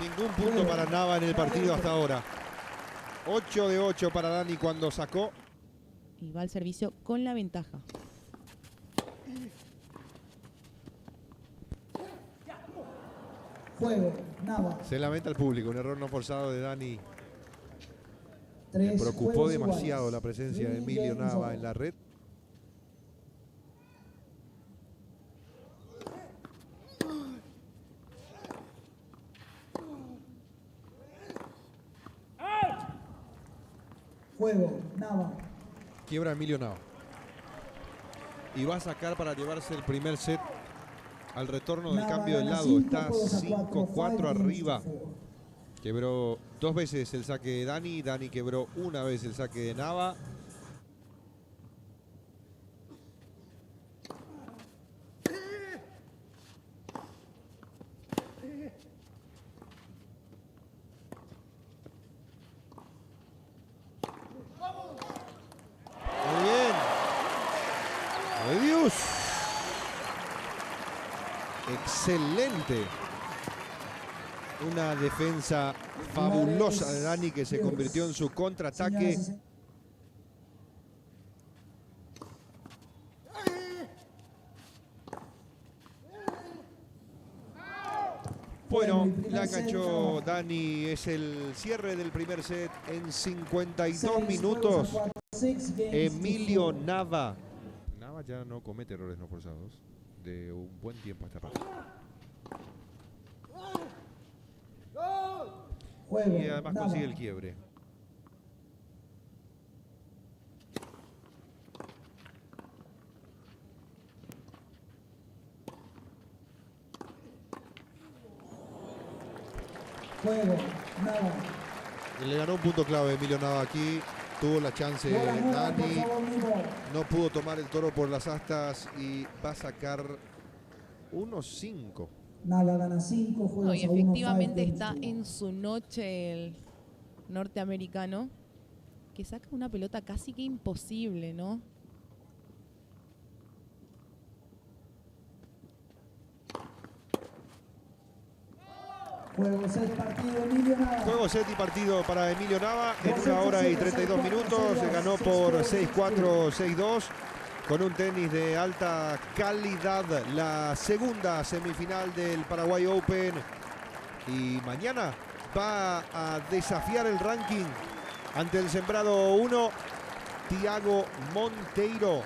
Ningún punto para Nava en el partido hasta ahora. 8 de 8 para Dani cuando sacó. Y va al servicio con la ventaja. Juego, Nava. Se lamenta el público, un error no forzado de Dani. Me 3 preocupó juegos demasiado iguales. la presencia de Emilio Games Nava over. en la red. Juego, Nava. Quiebra Emilio Nava. Y va a sacar para llevarse el primer set al retorno del Nava cambio de gana lado. 5 Está juegos a 5-4 4, arriba. 5-4. Quebró 2 veces el saque de Dani. Dani quebró 1 vez el saque de Nava. Muy bien. ¡Ay, Dios! Excelente. Una defensa fabulosa de Dani que se convirtió en su contraataque. Señoras y Bueno, el primer la set, enganchó Nava. Dani. Es el cierre del primer set en 52 6 minutos. juegos a 4, 6 games Emilio to 4. Nava. Nava ya no comete errores no forzados de un buen tiempo a esta parte. Juego, Y además Nava. consigue el quiebre. Juego, Nava. Le ganó un punto clave Emilio Nava aquí. Tuvo la chance Bola nueva, por Dani. favor, Nico. No pudo tomar el toro por las astas y va a sacar unos 5. Nava gana 5 juegos No, y a 1, efectivamente 5 está games to en su noche el norteamericano, que saca una pelota casi que imposible, ¿no? Juego, set, partido, Emilio Nava. Juego set y partido para Emilio Nava en 1 hora y 32 minutos. Se ganó por 6-4, 6-2 con un tenis de alta calidad. La segunda semifinal del Paraguay Open. Y mañana va a desafiar el ranking ante el sembrado 1, Thiago Monteiro.